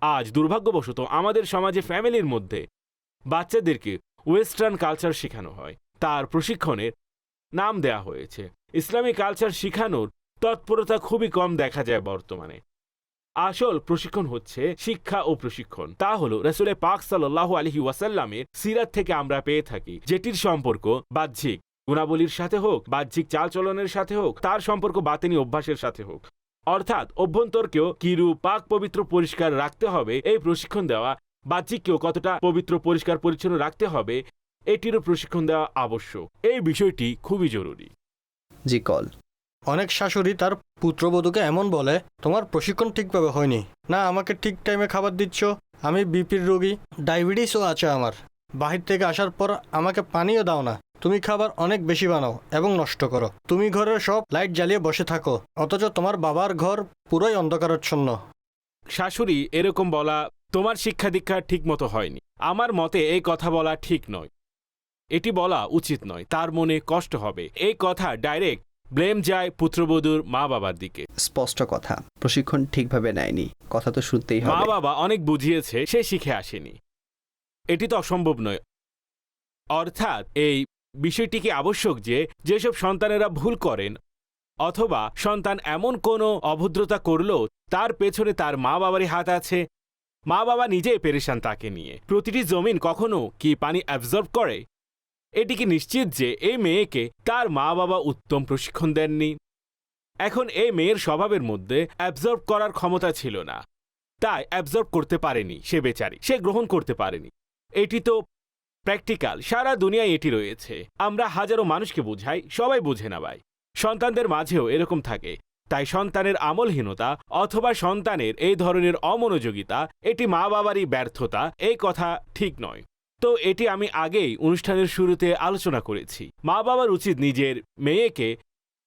Speaker 3: আজ দুর্ভাগ্যবশত আমাদের সমাজে ফ্যামিলির মধ্যে বাচ্চাদেরকে ওয়েস্টার্ন কালচার শেখানো হয়, তার প্রশিক্ষণের নাম দেয়া হয়েছে। ইসলামী কালচার শিখানোর তৎপরতা খুবই কম দেখা যায় বর্তমানে। আসল প্রশিক্ষণ হচ্ছে শিক্ষা ও প্রশিক্ষণ। তা হলো রাসূল পাক সাল্লাল্লাহু আলাইহি ওয়াসাল্লামের সিরাত থেকে আমরা পেয়ে থাকি, যেটির সম্পর্ক বাহ্যিক গুণাবলীর সাথে হোক, বাহ্যিক চালচলনের সাথে হোক, তার সম্পর্ক বাতেনি অভ্যাসের সাথে হোক। অর্থাৎ অভ্যন্তরকেও কিরূপ পাক পবিত্র পরিষ্কার রাখতে হবে এই প্রশিক্ষণ দেওয়া, বাহ্যিককেও কতটা পবিত্র পরিষ্কার পরিচ্ছন্ন রাখতে হবে এটিরও প্রশিক্ষণ দেওয়া আবশ্যক। এই বিষয়টি খুবই জরুরি।
Speaker 2: জি কল।
Speaker 7: অনেক শাশুড়ি তার পুত্রবধূকে এমন বলে, তোমার প্রশিক্ষণ ঠিকভাবে হয়নি, না আমাকে ঠিক টাইমে খাবার দিচ্ছ, আমি বিপির রোগী, ডায়াবেটিসও আছে আমার, বাহির থেকে আসার পর আমাকে পানিও দাও না, তুমি খাবার অনেক বেশি বানাও এবং নষ্ট করো, তুমি ঘরের সব লাইট জ্বালিয়ে বসে থাকো, অথচ তোমার বাবার ঘর পুরোই অন্ধকারাচ্ছন্ন।
Speaker 3: শাশুড়ি এরকম বলা তোমার শিক্ষা দীক্ষা ঠিক মতো হয়নি। আমার মতে এই কথা বলা ঠিক নয়, এটি বলা উচিত নয়, তার মনে কষ্ট হবে। এই কথা ডাইরেক্ট ব্লেম যায় পুত্রবধূর মা বাবার দিকে।
Speaker 2: স্পষ্ট কথা, প্রশিক্ষণ ঠিকভাবে নেয়নি, কথা তো শুনতেই
Speaker 3: মা
Speaker 2: হবে।
Speaker 3: বাবা অনেক বুঝিয়েছে, সে শিখে আসেনি, এটি তো অসম্ভব নয়। অর্থাৎ এই বিষয়টিকে আবশ্যক যে যেসব সন্তানেরা ভুল করেন অথবা সন্তান এমন কোনো অভদ্রতা করলো তার পেছনে তার মা বাবারই হাত আছে। মা বাবা নিজেই পেরেশান তাকে নিয়ে। প্রতিটি জমিন কখনো কি পানি অ্যাবজর্ব করে? এটিকে নিশ্চিত যে এই মেয়েকে তার মা বাবা উত্তম প্রশিক্ষণ দেননি। এখন এই মেয়ের স্বভাবের মধ্যে অ্যাবজর্ব করার ক্ষমতা ছিল না, তাই অ্যাবজর্ব করতে পারেনি সে বেচারি, সে গ্রহণ করতে পারেনি। এটি তো প্র্যাকটিক্যাল, সারা দুনিয়ায় এটি রয়েছে। আমরা হাজারো মানুষকে বোঝাই, সবাই বোঝে না ভাই। সন্তানদের মাঝেও এরকম থাকে। তাই সন্তানের আমলহীনতা অথবা সন্তানের এই ধরনের অমনোযোগিতা এটি মা বাবারই ব্যর্থতা, এই কথা ঠিক নয়। তো এটি আমি আগেই অনুষ্ঠানের শুরুতে আলোচনা করেছি। মা বাবার উচিত নিজের মেয়েকে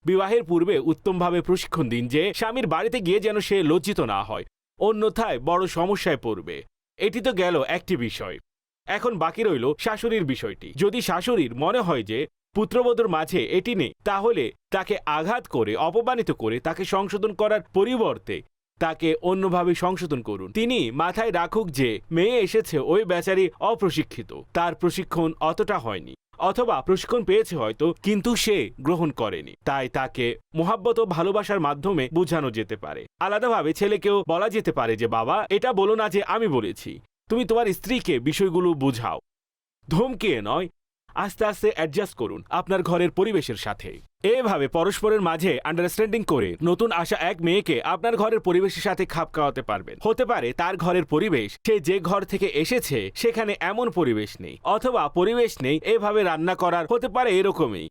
Speaker 3: বিবাহের পূর্বে উত্তমভাবে প্রশিক্ষণ দিন যে স্বামীর বাড়িতে গিয়ে যেন সে লজ্জিত না হয়, অন্যথায় বড় সমস্যায় পড়বে। এটি তো গেল একটি বিষয়। এখন বাকি রইল শাশুড়ির বিষয়টি। যদি শাশুড়ির মনে হয় যে পুত্রবধূর মাঝে এটি নেই, তাহলে তাকে আঘাত করে অপমানিত করে তাকে সংশোধন করার পরিবর্তে তাকে অন্যভাবে সংশোধন করুন। তিনি মাথায় রাখুক যে মেয়ে এসেছে ওই বেচারি অপ্রশিক্ষিত, তার প্রশিক্ষণ অতটা হয়নি, অথবা প্রশিক্ষণ পেয়েছে হয়তো কিন্তু সে গ্রহণ করেনি। তাই তাকে মোহাব্বত ও ভালোবাসার মাধ্যমে বোঝানো যেতে পারে। আলাদাভাবে ছেলেকেও বলা যেতে পারে যে বাবা এটা বলো না যে আমি বলেছি, তুমি তোমার স্ত্রীকে বিষয়গুলো বোঝাও, ধমকিয়ে নয়, আস্তে আস্তে অ্যাডজাস্ট করুন আপনার ঘরের পরিবেশের সাথে। এভাবে পরস্পরের মাঝে আন্ডারস্ট্যান্ডিং করে নতুন আসা এক মেয়েকে আপনার ঘরের পরিবেশের সাথে খাপ খাওয়াতে পারবেন। হতে পারে তার ঘরের পরিবেশ, সে যে ঘর থেকে এসেছে সেখানে এমন পরিবেশ নেই, অথবা পরিবেশ নেই এভাবে রান্না করার, হতে পারে এরকমই।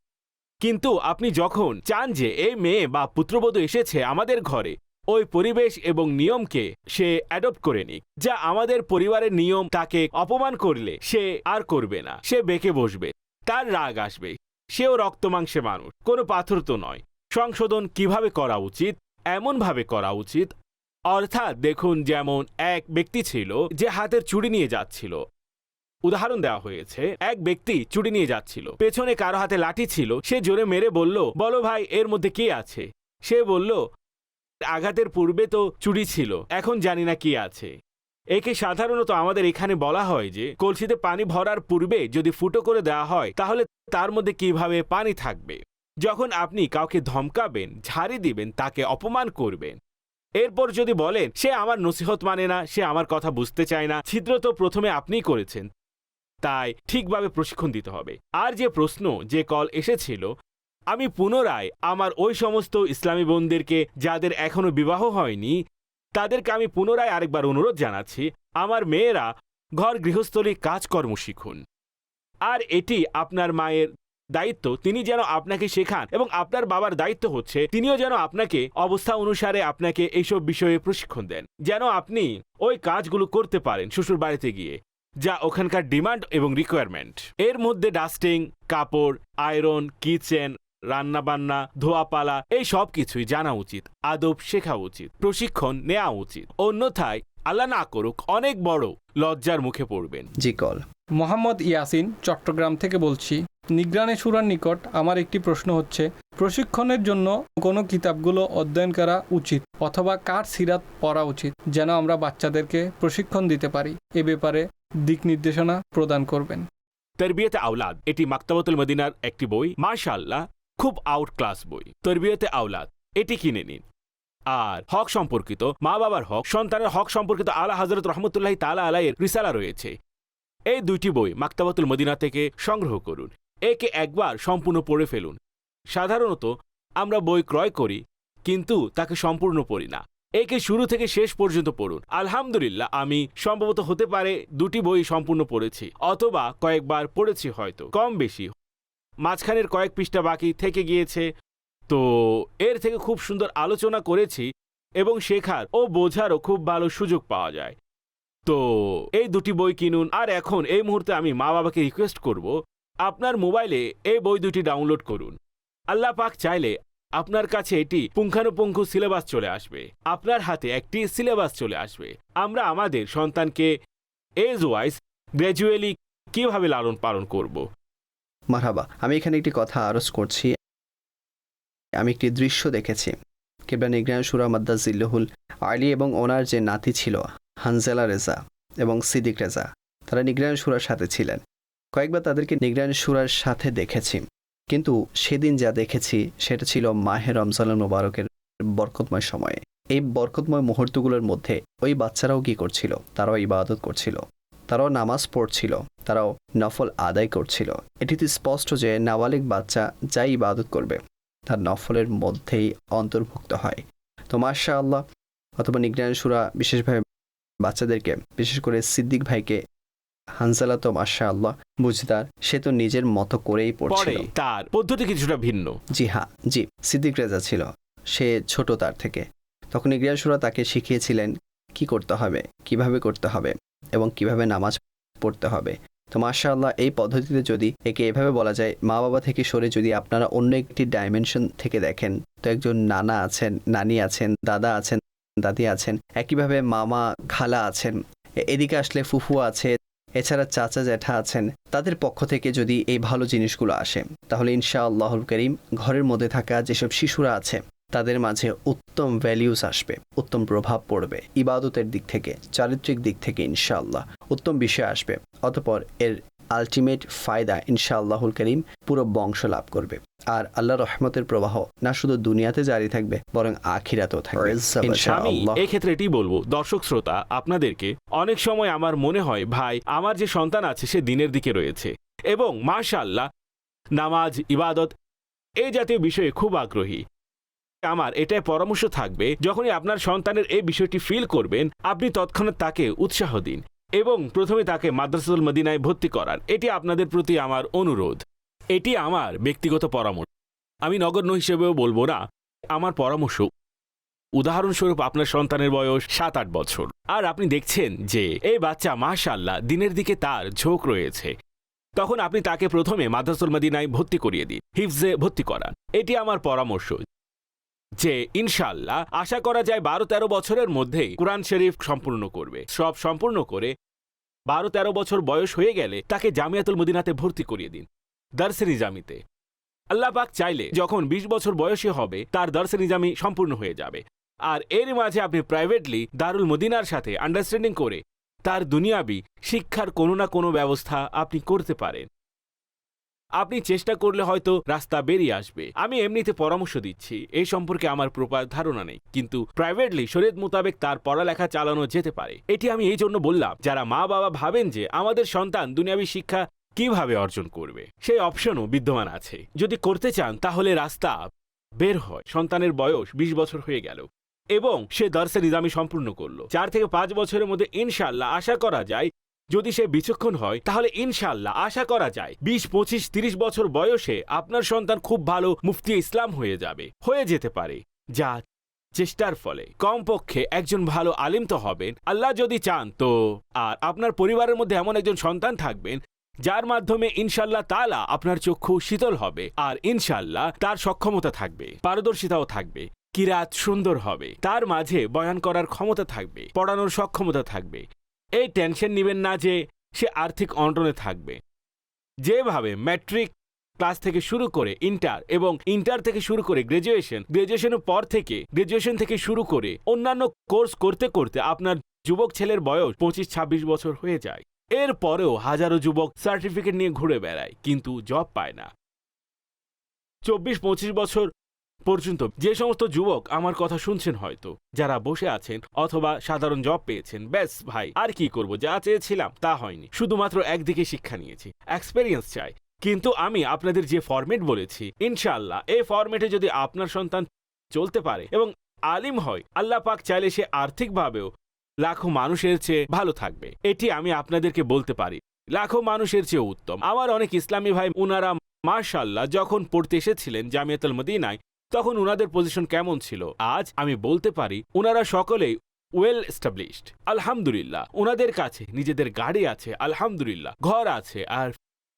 Speaker 3: কিন্তু আপনি যখন চান যে এই মেয়ে বা পুত্রবধূ এসেছে আমাদের ঘরে, ওই পরিবেশ এবং নিয়মকে সে অ্যাডপ্ট করে নিক। যা আমাদের পরিবারের নিয়ম, তাকে অপমান করলে সে আর করবে না, সে বেঁকে বসবে, তার রাগ আসবে। সেও রক্ত মাংসে মানুষ, কোনো পাথর তো নয়। সংশোধন কিভাবে করা উচিত? এমনভাবে করা উচিত, অর্থাৎ দেখুন, যেমন এক ব্যক্তি ছিল যে হাতের চুড়ি নিয়ে যাচ্ছিল। উদাহরণ দেওয়া হয়েছে, এক ব্যক্তি চুড়ি নিয়ে যাচ্ছিল, পেছনে কারো হাতে লাঠি ছিল, সে জোরে মেরে বলল, বলো ভাই এর মধ্যে কি আছে? সে বলল, আঘাতের পূর্বে তো চুড়ি ছিল, এখন জানি না কি আছে। একে সাধারণত আমাদের এখানে বলা হয় যে কলসিতে পানি ভরার পূর্বে যদি ফুটো করে দেওয়া হয় তাহলে তার মধ্যে কিভাবে পানি থাকবে। যখন আপনি কাউকে ধমকাবেন, ঝাড়ি দিবেন, তাকে অপমান করবেন, এরপর যদি বলেন সে আমার নসিহত মানে না, সে আমার কথা বুঝতে চায় না, ছিদ্র তো প্রথমে আপনিই করেছেন, তাই ঠিকভাবে প্রশিক্ষণ দিতে হবে। আর যে প্রশ্ন, যে কল এসেছিল, আমি পুনরায় আমার ওই সমস্ত ইসলামী বোনদেরকে যাদের এখনো বিবাহ হয়নি তাদেরকে আমি পুনরায় আরেকবার অনুরোধ জানাচ্ছি, আমার মেয়েরা ঘর গৃহস্থলী কাজকর্ম শিখুন। আর এটি আপনার মায়ের দায়িত্ব, তিনি যেন আপনাকে শেখান, এবং আপনার বাবার দায়িত্ব হচ্ছে তিনিও যেন আপনাকে অবস্থা অনুসারে আপনাকে এইসব বিষয়ে প্রশিক্ষণ দেন, যেন আপনি ওই কাজগুলো করতে পারেন শ্বশুর বাড়িতে গিয়ে, যা ওখানকার ডিমান্ড এবং রিকোয়ারমেন্ট। এর মধ্যে ডাস্টিং, কাপড়, আয়রন, কিচেন, রান্নাবান্না, ধোয়াপালা, এই সব কিছুই জানা উচিত, আদব শেখা উচিত, প্রশিক্ষণ নেওয়া উচিত। অন্যথায় আল্লাহ না করুক অনেক বড় লজ্জার মুখে পড়বেন।
Speaker 2: জি কল।
Speaker 5: মোহাম্মদ ইয়াসিন, চট্টগ্রাম থেকে বলছি। নিগরানে শুরার নিকট আমার একটি প্রশ্ন হচ্ছে, প্রশিক্ষণের জন্য কোনো কিতাবগুলো অধ্যয়ন করা উচিত অথবা কার সিরাত পড়া উচিত যেন আমরা বাচ্চাদেরকে প্রশিক্ষণ দিতে পারি? এ ব্যাপারে দিক নির্দেশনা প্রদান করবেন।
Speaker 3: তরবিয়তে আওলাদ, এটি মাকতাবাতুল মদিনার একটি বই, মাশাআল্লাহ খুব আউট ক্লাস বই। তরবিয়তে আওলাদ, এটি কিনে নিন। আর হক সম্পর্কিত, মা বাবার হক, সন্তানের হক সম্পর্কিত আলা হযরত রহমতুল্লাহি তাআলা আলাইহির রিসালা রয়েছে। এই দুইটি বই মাকতাবাতুল মদিনা থেকে সংগ্রহ করুন। একে একবার সম্পূর্ণ পড়ে ফেলুন। সাধারণত আমরা বই ক্রয় করি কিন্তু তাকে সম্পূর্ণ পড়ি না। একে শুরু থেকে শেষ পর্যন্ত পড়ুন। আলহামদুলিল্লাহ, আমি সম্ভবত হতে পারে দুটি বই সম্পূর্ণ পড়েছি, অথবা কয়েকবার পড়েছি, হয়তো কম বেশি। মাঝখানের কয়েক পৃষ্ঠা বাকি থেকে গিয়েছে, তো এর থেকে খুব সুন্দর আলোচনা করেছি এবং শেখার ও বোঝারও খুব ভালো সুযোগ পাওয়া যায়। তো এই দুটি বই কিনুন। আর এখন এই মুহূর্তে আমি মা বাবাকে রিকোয়েস্ট করব, আপনার মোবাইলে এই বই দুটি ডাউনলোড করুন। আল্লাহ পাক চাইলে আপনার কাছে এটি পুঙ্খানুপুঙ্খ সিলেবাস চলে আসবে, আপনার হাতে একটি সিলেবাস চলে আসবে। আমরা আমাদের সন্তানকে এজ ওয়াইজ গ্র্যাজুয়ালি কিভাবে লালন পালন করব।
Speaker 2: মারহাবা। আমি এখানে একটি কথা আরজ করছি। আমি একটি দৃশ্য দেখেছি। কিবলা নিগরান শুরা মাদ্দাজিল্লুহুল আলী এবং ওনার যে নাতি ছিল হানজালা রেজা এবং সিদ্দিক রেজা, তারা নিগরান শুরার সাথে ছিলেন। কয়েকবার তাদেরকে নিগরান শুরার সাথে দেখেছি, কিন্তু সেদিন যা দেখেছি সেটা ছিল মাহে রমজানুল মুবারকের বরকতময় সময়ে। এই বরকতময় মুহূর্তগুলোর মধ্যে ওই বাচ্চারাও কি করছিল? তারাও ইবাদত করছিল, তারাও নামাজ পড়ছিল, তারাও নফল আদায় করছিল। এটি তো স্পষ্ট যে নাবালিগ বাচ্চা যাই ইবাদত করবে তার নফলের মধ্যেই অন্তর্ভুক্ত হয়। তো মাশাআল্লাহ, অথবা নিগরান শুরা বিশেষভাবে বাচ্চাদেরকে, বিশেষ করে সিদ্দিক ভাইকে, হানজালা তো মাশাআল্লাহ বুঝদার, সে তো নিজের মতো করেই পড়ছিল।
Speaker 3: তার পদ্ধতি কিছুটা ভিন্ন।
Speaker 2: জি হ্যাঁ, জি। সিদ্দিক রেজা ছিল, সে ছোট তার থেকে। তখন নিগরান শুরা তাকে শিখিয়েছিলেন কি করতে হবে, কিভাবে করতে হবে এবং কিভাবে নামাজ পড়তে হবে। তো মাশাআল্লাহ, এই পদ্ধতিতে যদি একে এভাবে বলা যায়, মা বাবা থেকে সরে যদি আপনারা অন্য একটি ডাইমেনশন থেকে দেখেন, তো একজন নানা আছেন, নানি আছেন, দাদা আছেন, দাদি আছেন, একইভাবে মামা খালা আছেন, এদিকে আসলে ফুফু আছে, এছাড়া চাচা জ্যাঠা আছেন। তাদের পক্ষ থেকে যদি এই ভালো জিনিসগুলো আসে, তাহলে ইনশাআল্লাহুল করিম ঘরের মধ্যে থাকা যেসব শিশুরা আছে তাদের মাঝে উত্তম ভ্যালিউস আসবে, উত্তম প্রভাব পড়বে, ইবাদতের দিক থেকে, চারিত্রিক দিক থেকে ইনশাআল্লাহ উত্তম বিষয় আসবে। অতঃপর এর আলটিমেট ফায়দা ইনশাআল্লাহুল করিম পুরো বংশ লাভ করবে। আর আল্লাহ রহমতের প্রবাহ না শুধু দুনিয়াতে জারি থাকবে, বরং আখিরাতেও থাকবে
Speaker 3: আমি
Speaker 2: ইনশাআল্লাহ।
Speaker 3: এই ক্ষেত্রে এটি বলবো, দর্শক শ্রোতা আপনাদেরকে, অনেক সময় আমার মনে হয় ভাই আমার যে সন্তান আছে সে দিনের দিকে রয়েছে এবং মাশাআল্লাহ নামাজ, ইবাদত এই জাতীয় বিষয়ে খুব আগ্রহী। আমার এটাই পরামর্শ থাকবে, যখনই আপনার সন্তানের এই বিষয়টি ফিল করবেন, আপনি তৎক্ষণাৎ তাকে উৎসাহ দিন এবং প্রথমে তাকে মাদ্রাসাতুল মদিনায় ভর্তি করান। এটি আপনাদের প্রতি আমার অনুরোধ, এটি আমার ব্যক্তিগত পরামর্শ। আমি নগণ্য হিসেবেও বলবো না, আমার পরামর্শ। উদাহরণস্বরূপ আপনার সন্তানের বয়স 7-8 বছর আর আপনি দেখছেন যে এই বাচ্চা মাশাআল্লাহ দিনের দিকে তার ঝোঁক রয়েছে, তখন আপনি তাকে প্রথমে মাদ্রাসাতুল মদিনায় ভর্তি করিয়ে দিন, হিফজে ভর্তি করান। এটি আমার পরামর্শ যে ইনশাআল্লাহ আশা করা যায় 12-13 বছরের মধ্যেই কোরআন শরীফ সম্পূর্ণ করবে। সব সম্পূর্ণ করে 12-13 বছর বয়স হয়ে গেলে তাকে জামিয়াতুল মদিনাতে ভর্তি করিয়ে দিন, দারসে নিজামিতে। আল্লাহ পাক চাইলে যখন 20 বছর বয়সী হবে তার দারসে নিজামি সম্পূর্ণ হয়ে যাবে। আর এর মাঝে আপনি প্রাইভেটলি দারুল মদিনার সাথে আন্ডারস্ট্যান্ডিং করে তার দুনিয়াবি শিক্ষার কোনো না কোনো ব্যবস্থা আপনি করতে পারেন। আপনি চেষ্টা করলে হয়তো রাস্তা বেরিয়ে আসবে। আমি এমনিতে পরামর্শ দিচ্ছি, এই সম্পর্কে আমার প্রপার ধারণা নেই, কিন্তু প্রাইভেটলি শরীয়ত মোতাবেক তার পড়ালেখা চালানো যেতে পারে। এটি আমি এই জন্য বললাম, যারা মা বাবা ভাবেন যে আমাদের সন্তান দুনিয়াবি শিক্ষা কিভাবে অর্জন করবে, সেই অপশনও বিদ্যমান আছে। যদি করতে চান তাহলে রাস্তা বের হয়। সন্তানের বয়স 20 বছর হয়ে গেল এবং সে দারসে নিজামি সম্পূর্ণ করলো, 4 থেকে 5 বছরের মধ্যে ইনশাআল্লাহ আশা করা যায়, যদি সে বিচক্ষণ হয় তাহলে ইনশাআল্লাহ আশা করা যায় 20, 25, 30 বছর বয়সে আপনার সন্তান খুব ভালো মুফতি ইসলাম হয়ে যেতে পারে। যা চেষ্টার ফলে কমপক্ষে একজন ভালো আলিম তো হবেন, আল্লাহ যদি চান তো। আর আপনার পরিবারের মধ্যে এমন একজন সন্তান থাকবেন যার মাধ্যমে ইনশাআল্লাহ তাআলা আপনার চক্ষু শীতল হবে, আর ইনশাআল্লাহ তার সক্ষমতা থাকবে, পারদর্শিতাও থাকবে, কিরাত সুন্দর হবে, তার মাঝে বয়ান করার ক্ষমতা থাকবে, পড়ানোর সক্ষমতা থাকবে। এই টেনশন নেবেন না যে সে আর্থিক অনটনে থাকবে। যেভাবে ম্যাট্রিক ক্লাস থেকে শুরু করে ইন্টার এবং ইন্টার থেকে শুরু করে গ্রাজুয়েশনের পর থেকে গ্রাজুয়েশন থেকে শুরু করে অন্যান্য কোর্স করতে করতে আপনার যুবক ছেলের বয়স 25-26 বছর হয়ে যায়। এর পরেও হাজারো যুবক সার্টিফিকেট নিয়ে ঘুরে বেড়ায় কিন্তু জব পায় না। 24-25 বছর পর্যন্ত যে সমস্ত যুবক আমার কথা শুনছেন, হয়তো যারা বসে আছেন অথবা সাধারণ জব পেয়েছেন, ব্যাস ভাই আর কি করব, যা চেয়েছিলাম তা হয়নি, শুধুমাত্র একদিকে শিক্ষা নিয়েছি, এক্সপেরিয়েন্স চাই। কিন্তু আমি আপনাদের যে ফরম্যাট বলেছি, ইনশাআল্লাহ এই ফরম্যাটে যদি আপনার সন্তান চলতে পারে এবং আলিম হয়, আল্লাহ পাক চাইলে সে আর্থিকভাবেও লাখো মানুষের চেয়ে ভালো থাকবে। এটি আমি আপনাদেরকে বলতে পারি, লাখো মানুষের চেয়ে উত্তম। আমার অনেক ইসলামী ভাই, উনারা মাশাআল্লাহ যখন পড়তে এসেছিলেন জামিয়াতুল মদিনায়, তখন উনাদের পজিশন কেমন ছিল, আজ আমি বলতে পারি উনারা সকলেই ওয়েল এস্টাবলিশড, আলহামদুলিল্লাহ। ওনাদের কাছে নিজেদের গাড়ি আছে, আলহামদুলিল্লাহ, ঘর আছে আর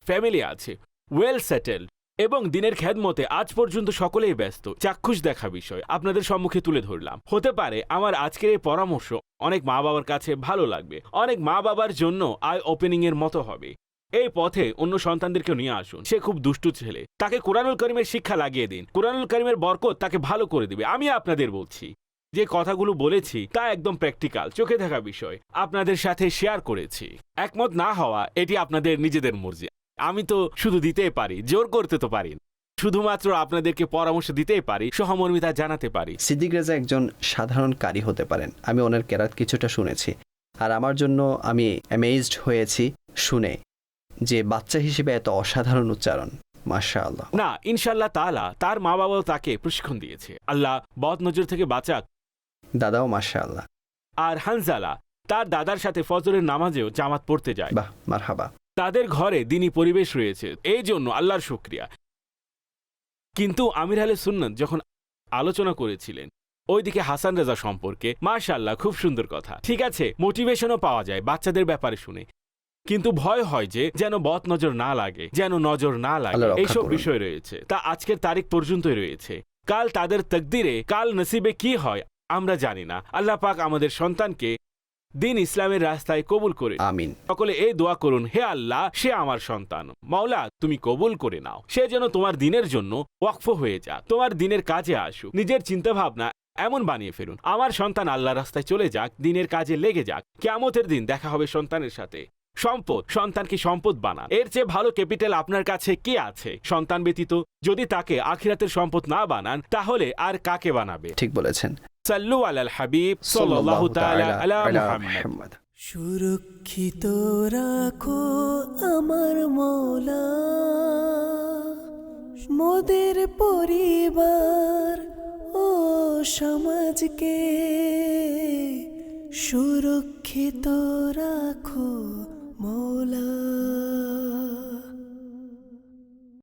Speaker 3: ফ্যামিলি আছে, ওয়েল সেটেলড, এবং দিনের খেদমতে আজ পর্যন্ত সকলেই ব্যস্ত। চাক্ষুষ দেখা বিষয় আপনাদের সম্মুখে তুলে ধরলাম। হতে পারে আমার আজকের এই পরামর্শ অনেক মা বাবার কাছে ভালো লাগবে, অনেক মা বাবার জন্য আই ওপেনিং এর মতো হবে। এই পথে অন্য সন্তানদেরকে নিয়ে আসুন। সে খুব দুষ্টু ছেলে, তাকে কোরআনুল কারীমের শিক্ষা লাগিয়ে দিন, কোরআনুল কারীমের বরকত তাকে ভালো করে দিবে। আমি আপনাদের বলছি, যে কথাগুলো বলেছি তা একদম প্র্যাকটিক্যাল, চোখে দেখা বিষয়, আপনাদের সাথে শেয়ার করেছি। একমত না হওয়া এটি আপনাদের নিজেদের মর্জি। আমি তো শুধু দিতেই পারি, জোর করতে তো পারি না। শুধুমাত্র আপনাদেরকে পরামর্শ দিতেই পারি, সহমর্মিতা জানাতে পারি।
Speaker 2: সিদ্দিক রেজা একজন সাধারণ কারি হতে পারেন, আমি ওনার কেরাত কিছুটা শুনেছি, আর আমার জন্য আমি অ্যামেজড হয়েছি শুনে যে বাচ্চা হিসেবে এত অসাধারণ উচ্চারণ, মাশাআল্লাহ।
Speaker 3: না, ইনশাআল্লাহ তাআলা তার মা বাবাও তাকে প্রশিক্ষণ দিয়েছে, আল্লাহ বদ নজর থেকে বাঁচাক।
Speaker 2: দাদাও মাশাআল্লাহ।
Speaker 3: আর হানজালা তার দাদার সাথে ফজরের নামাজেও জামাত পড়তে যায়।
Speaker 2: বাহ, মারহাবা।
Speaker 3: তাদের ঘরে দ্বীনি পরিবেশ রয়েছে, এই জন্য আল্লাহর শুকরিয়া। কিন্তু আমির আহলে সুন্নাত যখন আলোচনা করেছিলেন ওইদিকে হাসান রেজা সম্পর্কে, মাশাআল্লাহ খুব সুন্দর কথা, ঠিক আছে, মোটিভেশনও পাওয়া যায় বাচ্চাদের ব্যাপারে শুনে, কিন্তু ভয় হয় যে যেন বদ নজর না লাগে, যেন নজর না লাগে,
Speaker 2: আল্লাহ রক্ষা
Speaker 3: এইসব
Speaker 2: করুন।
Speaker 3: বিষয় রয়েছে। তা আজকের তারিখ পর্যন্তই রয়েছে, কাল তাদের তকদিরে, কাল নসিবে কি হয় আমরা জানি না। আল্লাহ পাক আমাদের সন্তানকে দিন ইসলামের রাস্তায় কবুল করে।
Speaker 2: আমিন।
Speaker 3: সকলে এই দোয়া করুন, হে আল্লাহ, সে আমার সন্তান, মাওলা তুমি কবুল করে নাও, সে যেন তোমার দিনের জন্য ওয়াকফ হয়ে যাক, তোমার দিনের কাজে আসুক। নিজের চিন্তা ভাবনা এমন বানিয়ে ফেলুন, আমার সন্তান আল্লাহ রাস্তায় চলে যাক, দিনের কাজে লেগে যাক, কিয়ামতের দিন দেখা হবে সন্তানের সাথে। সম্পদ, সন্তানকে সম্পদ বানান, এর চেয়ে ভালো ক্যাপিটাল আপনার কাছে কি আছে? সন্তান ব্যতীত যদি তাকে আখিরাতের সম্পদ না বানান, তাহলে আর কাকে বানাবে?
Speaker 2: ঠিক বলেছেন।
Speaker 3: সাল্লু আলাল হাবিব সাল্লাল্লাহু তাআলা আলা মুহাম্মদ।
Speaker 1: সুরক্ষিত রাখো আমার মৌলা মোদের পরিবার ও সমাজকে, সুরক্ষিত রাখো মৌলা।